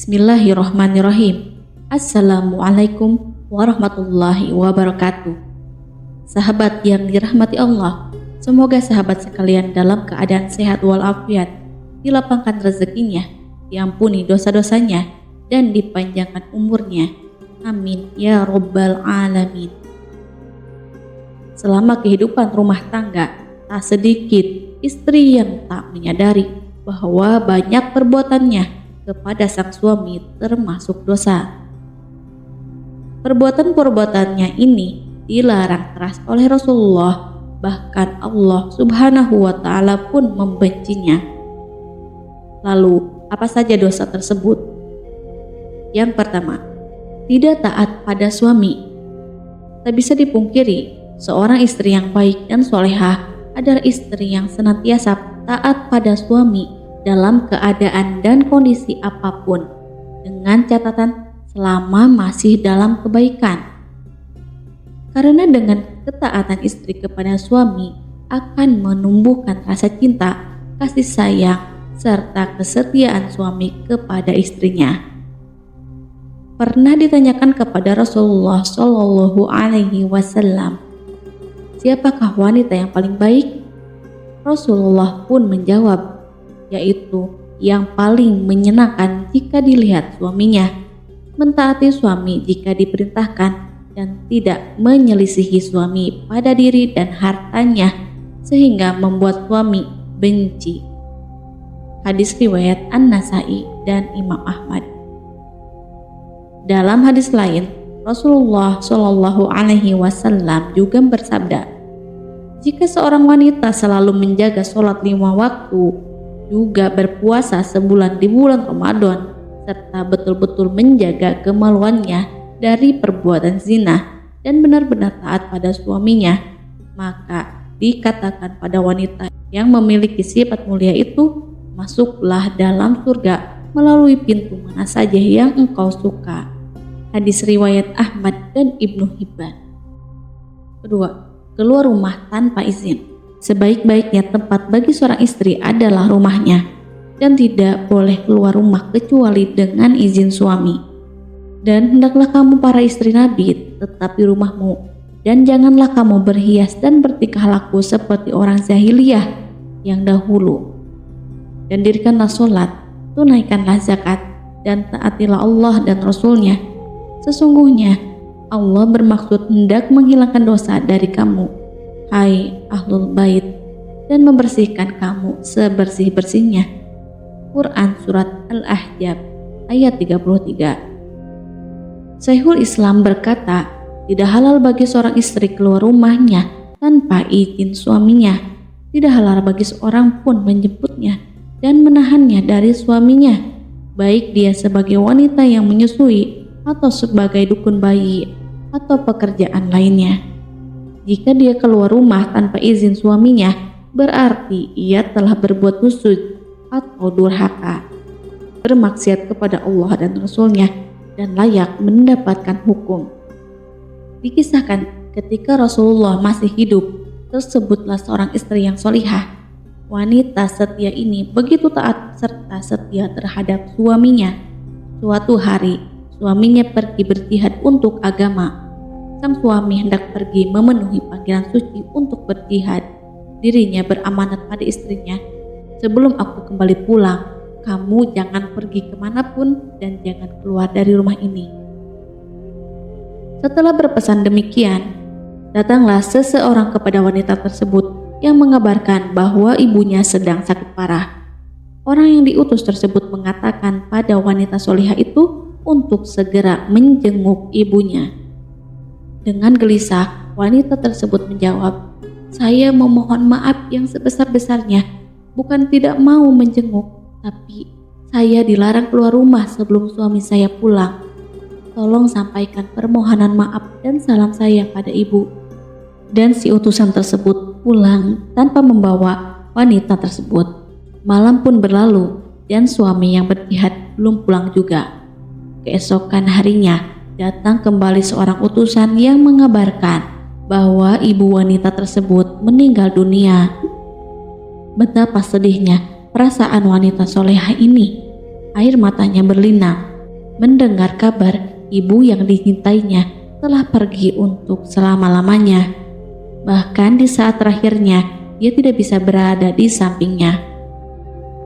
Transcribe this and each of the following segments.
Bismillahirrahmanirrahim. Assalamualaikum warahmatullahi wabarakatuh. Sahabat yang dirahmati Allah, semoga sahabat sekalian dalam keadaan sehat walafiat, dilapangkan rezekinya, diampuni dosa-dosanya, dan dipanjangkan umurnya. Amin ya Rabbal Alamin. Selama kehidupan rumah tangga, tak sedikit istri yang tak menyadari bahwa banyak perbuatannya kepada sang suami termasuk dosa. Perbuatan-perbuatannya ini dilarang keras oleh Rasulullah, bahkan Allah Subhanahu wa Ta'ala pun membencinya. Lalu, apa saja dosa tersebut? Yang pertama, tidak taat pada suami. Tak bisa dipungkiri, seorang istri yang baik dan solehah adalah istri yang senantiasa taat pada suami dalam keadaan dan kondisi apapun, dengan catatan selama masih dalam kebaikan. Karena dengan ketaatan istri kepada suami akan menumbuhkan rasa cinta, kasih sayang, serta kesetiaan suami kepada istrinya. Pernah ditanyakan kepada Rasulullah Shallallahu Alaihi Wasallam, siapakah wanita yang paling baik? Rasulullah pun menjawab, yaitu yang paling menyenangkan jika dilihat suaminya, mentaati suami jika diperintahkan, dan tidak menyelisihi suami pada diri dan hartanya sehingga membuat suami benci. Hadis riwayat An-Nasai dan Imam Ahmad. Dalam hadis lain, Rasulullah Shallallahu Alaihi Wasallam juga bersabda, jika seorang wanita selalu menjaga sholat 5 waktu, juga berpuasa sebulan di bulan Ramadan, serta betul-betul menjaga kemaluannya dari perbuatan zina dan benar-benar taat pada suaminya, maka dikatakan pada wanita yang memiliki sifat mulia itu, masuklah dalam surga melalui pintu mana saja yang engkau suka. Hadis riwayat Ahmad dan Ibnu Hibban. Kedua, keluar rumah tanpa izin. Sebaik-baiknya tempat bagi seorang istri adalah rumahnya, dan tidak boleh keluar rumah kecuali dengan izin suami. Dan hendaklah kamu para istri Nabi tetap di rumahmu, dan janganlah kamu berhias dan bertingkah laku seperti orang jahiliyah yang dahulu. Dan dirikanlah sholat, tunaikanlah zakat, dan taatilah Allah dan Rasul-Nya. Sesungguhnya Allah bermaksud hendak menghilangkan dosa dari kamu, hai ahlul bait, dan membersihkan kamu sebersih-bersihnya. Quran Surat Al-Ahzab ayat 33. Syekhul Islam berkata, tidak halal bagi seorang istri keluar rumahnya tanpa izin suaminya. Tidak halal bagi seorang pun menjemputnya dan menahannya dari suaminya, baik dia sebagai wanita yang menyusui atau sebagai dukun bayi atau pekerjaan lainnya. Jika dia keluar rumah tanpa izin suaminya, berarti ia telah berbuat husud atau durhaka, bermaksiat kepada Allah dan Rasul-Nya, dan layak mendapatkan hukum. Dikisahkan ketika Rasulullah masih hidup, tersebutlah seorang istri yang solihah. Wanita setia ini begitu taat serta setia terhadap suaminya. Suatu hari, suaminya pergi berjihad untuk agama. Sang suami hendak pergi memenuhi panggilan suci untuk berjihad. Dirinya beramanat pada istrinya, sebelum aku kembali pulang, kamu jangan pergi kemanapun dan jangan keluar dari rumah ini. Setelah berpesan demikian, datanglah seseorang kepada wanita tersebut yang mengabarkan bahwa ibunya sedang sakit parah. Orang yang diutus tersebut mengatakan pada wanita solihah itu untuk segera menjenguk ibunya. Dengan gelisah, wanita tersebut menjawab, saya memohon maaf yang sebesar-besarnya, bukan tidak mau menjenguk, tapi saya dilarang keluar rumah sebelum suami saya pulang. Tolong sampaikan permohonan maaf dan salam saya pada ibu. Dan si utusan tersebut pulang tanpa membawa wanita tersebut. Malam pun berlalu dan suami yang berjihad belum pulang juga. Keesokan harinya, datang kembali seorang utusan yang mengabarkan bahwa ibu wanita tersebut meninggal dunia. Betapa sedihnya perasaan wanita solehah ini. Air matanya berlinang mendengar kabar ibu yang dicintainya telah pergi untuk selama-lamanya. Bahkan di saat terakhirnya, dia tidak bisa berada di sampingnya.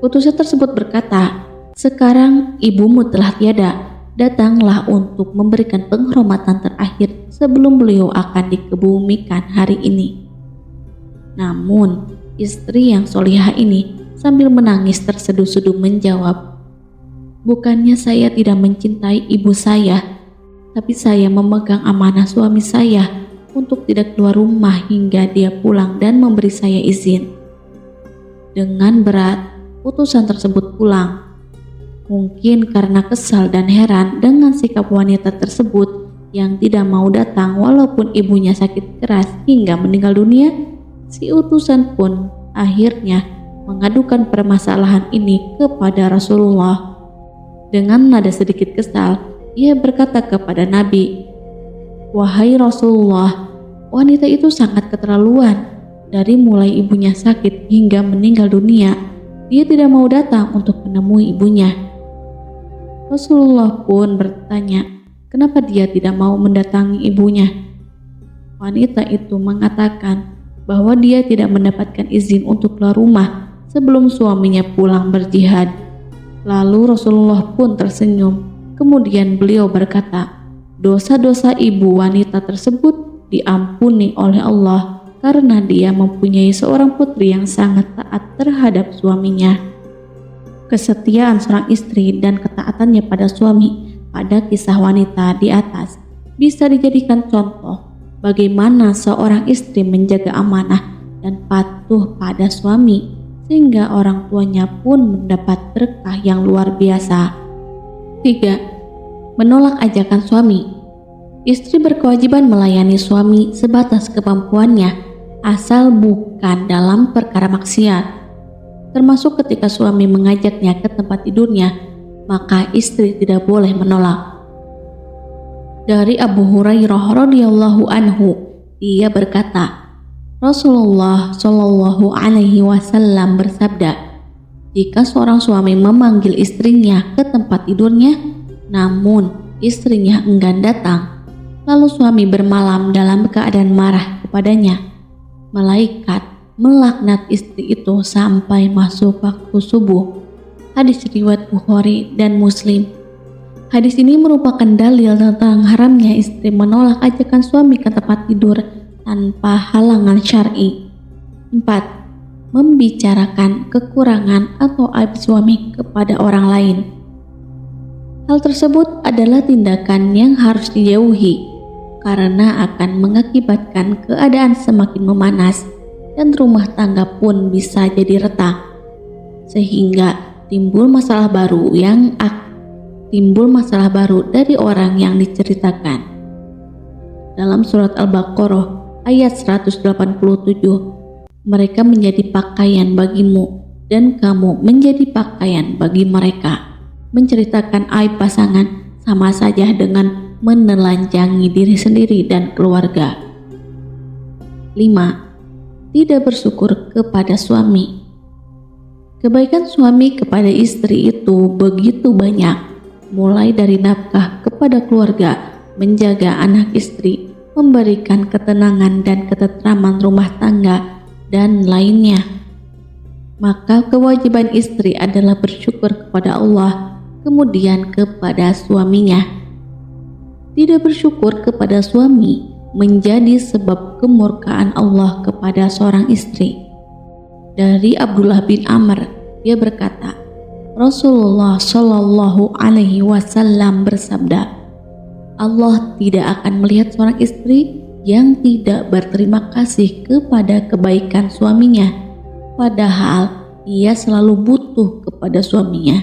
Utusan tersebut berkata, "Sekarang ibumu telah tiada. Datanglah untuk memberikan penghormatan terakhir sebelum beliau akan dikebumikan hari ini." Namun, istri yang solihah ini sambil menangis terseduh-seduh menjawab, "Bukannya saya tidak mencintai ibu saya, tapi saya memegang amanah suami saya untuk tidak keluar rumah hingga dia pulang dan memberi saya izin." Dengan berat, utusan tersebut pulang. Mungkin karena kesal dan heran dengan sikap wanita tersebut yang tidak mau datang walaupun ibunya sakit keras hingga meninggal dunia, si utusan pun akhirnya mengadukan permasalahan ini kepada Rasulullah. Dengan nada sedikit kesal, ia berkata kepada Nabi, "Wahai Rasulullah, wanita itu sangat keterlaluan. Dari mulai ibunya sakit hingga meninggal dunia, dia tidak mau datang untuk menemui ibunya." Rasulullah pun bertanya, kenapa dia tidak mau mendatangi ibunya. Wanita itu mengatakan bahwa dia tidak mendapatkan izin untuk keluar rumah sebelum suaminya pulang berjihad. Lalu Rasulullah pun tersenyum. Kemudian beliau berkata, dosa-dosa ibu wanita tersebut diampuni oleh Allah karena dia mempunyai seorang putri yang sangat taat terhadap suaminya. Kesetiaan seorang istri dan ketaatannya pada suami pada kisah wanita di atas bisa dijadikan contoh bagaimana seorang istri menjaga amanah dan patuh pada suami sehingga orang tuanya pun mendapat berkah yang luar biasa. 3. Menolak ajakan suami. Istri berkewajiban melayani suami sebatas kemampuannya asal bukan dalam perkara maksiat. Termasuk ketika suami mengajaknya ke tempat tidurnya, maka istri tidak boleh menolak. Dari Abu Hurairah radhiyallahu anhu, ia berkata, Rasulullah Shallallahu alaihi wasallam bersabda, "Jika seorang suami memanggil istrinya ke tempat tidurnya, namun istrinya enggan datang, lalu suami bermalam dalam keadaan marah kepadanya, malaikat melaknat istri itu sampai masuk waktu subuh." Hadis riwayat Bukhari dan Muslim. Hadis ini merupakan dalil tentang haramnya istri menolak ajakan suami ke tempat tidur tanpa halangan syar'i. 4. Membicarakan kekurangan atau aib suami kepada orang lain. Hal tersebut adalah tindakan yang harus dijauhi karena akan mengakibatkan keadaan semakin memanas dan rumah tangga pun bisa jadi retak, sehingga timbul masalah baru dari orang yang diceritakan. Dalam surat Al-Baqarah ayat 187, mereka menjadi pakaian bagimu dan kamu menjadi pakaian bagi mereka. Menceritakan aib pasangan sama saja dengan menelanjangi diri sendiri dan keluarga. 5. Tidak bersyukur kepada suami. Kebaikan suami kepada istri itu begitu banyak, mulai dari nafkah kepada keluarga, menjaga anak istri, memberikan ketenangan dan ketentraman rumah tangga, dan lainnya. Maka kewajiban istri adalah bersyukur kepada Allah, kemudian kepada suaminya. Tidak bersyukur kepada suami menjadi sebab kemurkaan Allah kepada seorang istri. Dari Abdullah bin Amr, dia berkata, Rasulullah Shallallahu alaihi wasallam bersabda, Allah tidak akan melihat seorang istri yang tidak berterima kasih kepada kebaikan suaminya, padahal ia selalu butuh kepada suaminya.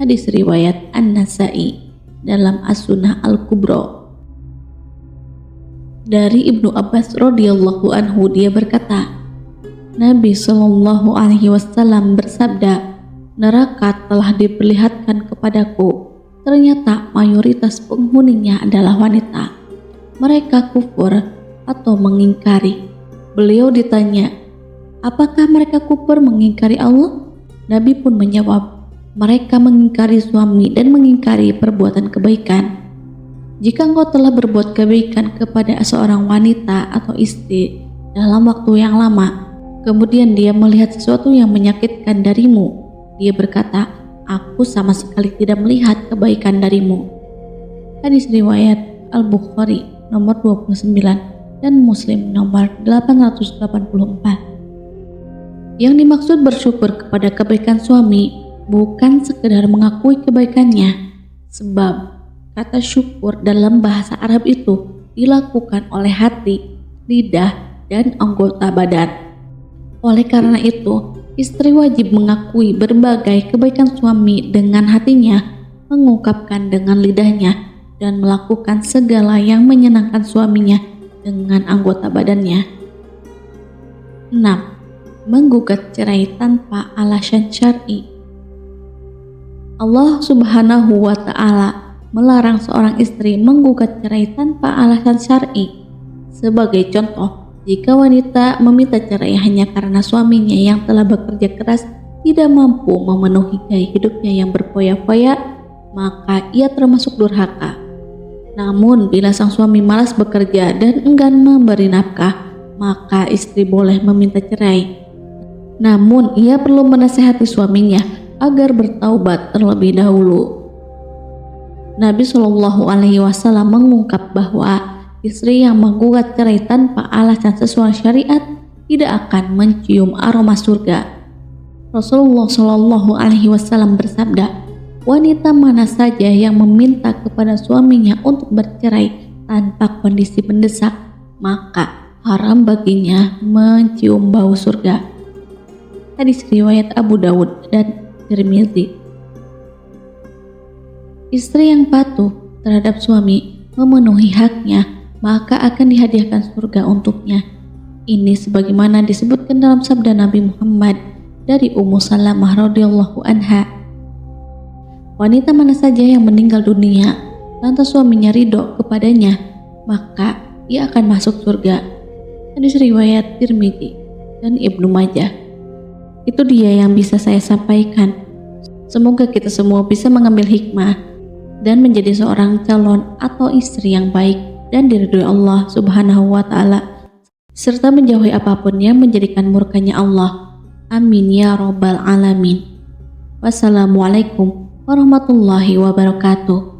Hadis riwayat An-Nasa'i dalam As-Sunnah Al-Kubra. Dari Ibnu Abbas radhiyallahu anhu, dia berkata, Nabi Shallallahu alaihi wasallam bersabda, neraka telah diperlihatkan kepadaku. Ternyata mayoritas penghuninya adalah wanita. Mereka kufur atau mengingkari. Beliau ditanya, apakah mereka kufur mengingkari Allah? Nabi pun menjawab, mereka mengingkari suami dan mengingkari perbuatan kebaikan. Jika engkau telah berbuat kebaikan kepada seorang wanita atau istri dalam waktu yang lama, kemudian dia melihat sesuatu yang menyakitkan darimu, dia berkata, "Aku sama sekali tidak melihat kebaikan darimu." Hadis riwayat Al-Bukhari nomor 29 dan Muslim nomor 884. Yang dimaksud bersyukur kepada kebaikan suami bukan sekedar mengakui kebaikannya, sebab kata syukur dalam bahasa Arab itu dilakukan oleh hati, lidah, dan anggota badan. Oleh karena itu, istri wajib mengakui berbagai kebaikan suami dengan hatinya, mengungkapkan dengan lidahnya, dan melakukan segala yang menyenangkan suaminya dengan anggota badannya. 6. Menggugat cerai tanpa alasan syar'i. Allah Subhanahu wa Ta'ala melarang seorang istri menggugat cerai tanpa alasan syar'i. Sebagai contoh, jika wanita meminta cerai hanya karena suaminya yang telah bekerja keras tidak mampu memenuhi gaya hidupnya yang berfoya-foya, maka ia termasuk durhaka. Namun, bila sang suami malas bekerja dan enggan memberi nafkah, maka istri boleh meminta cerai. Namun, ia perlu menasihati suaminya agar bertaubat terlebih dahulu. Nabi Shallallahu Alaihi Wasallam mengungkap bahwa istri yang menggugat cerai tanpa alasan sesuai syariat tidak akan mencium aroma surga. Rasulullah Shallallahu Alaihi Wasallam bersabda, wanita mana saja yang meminta kepada suaminya untuk bercerai tanpa kondisi mendesak, maka haram baginya mencium bau surga. Hadis riwayat Abu Dawud dan Tirmidzi. Istri yang patuh terhadap suami memenuhi haknya, maka akan dihadiahkan surga untuknya. Ini sebagaimana disebutkan dalam sabda Nabi Muhammad dari Ummu Salamah radhiyallahu anha. Wanita mana saja yang meninggal dunia lantas suaminya ridho kepadanya, maka ia akan masuk surga. Hadis riwayat Tirmidzi dan Ibnu Majah. Itu dia yang bisa saya sampaikan. Semoga kita semua bisa mengambil hikmah dan menjadi seorang calon atau istri yang baik dan diridhoi Allah Subhanahu wa Ta'ala, serta menjauhi apapun yang menjadikan murkanya Allah. Amin ya rabbal alamin. Wassalamualaikum warahmatullahi wabarakatuh.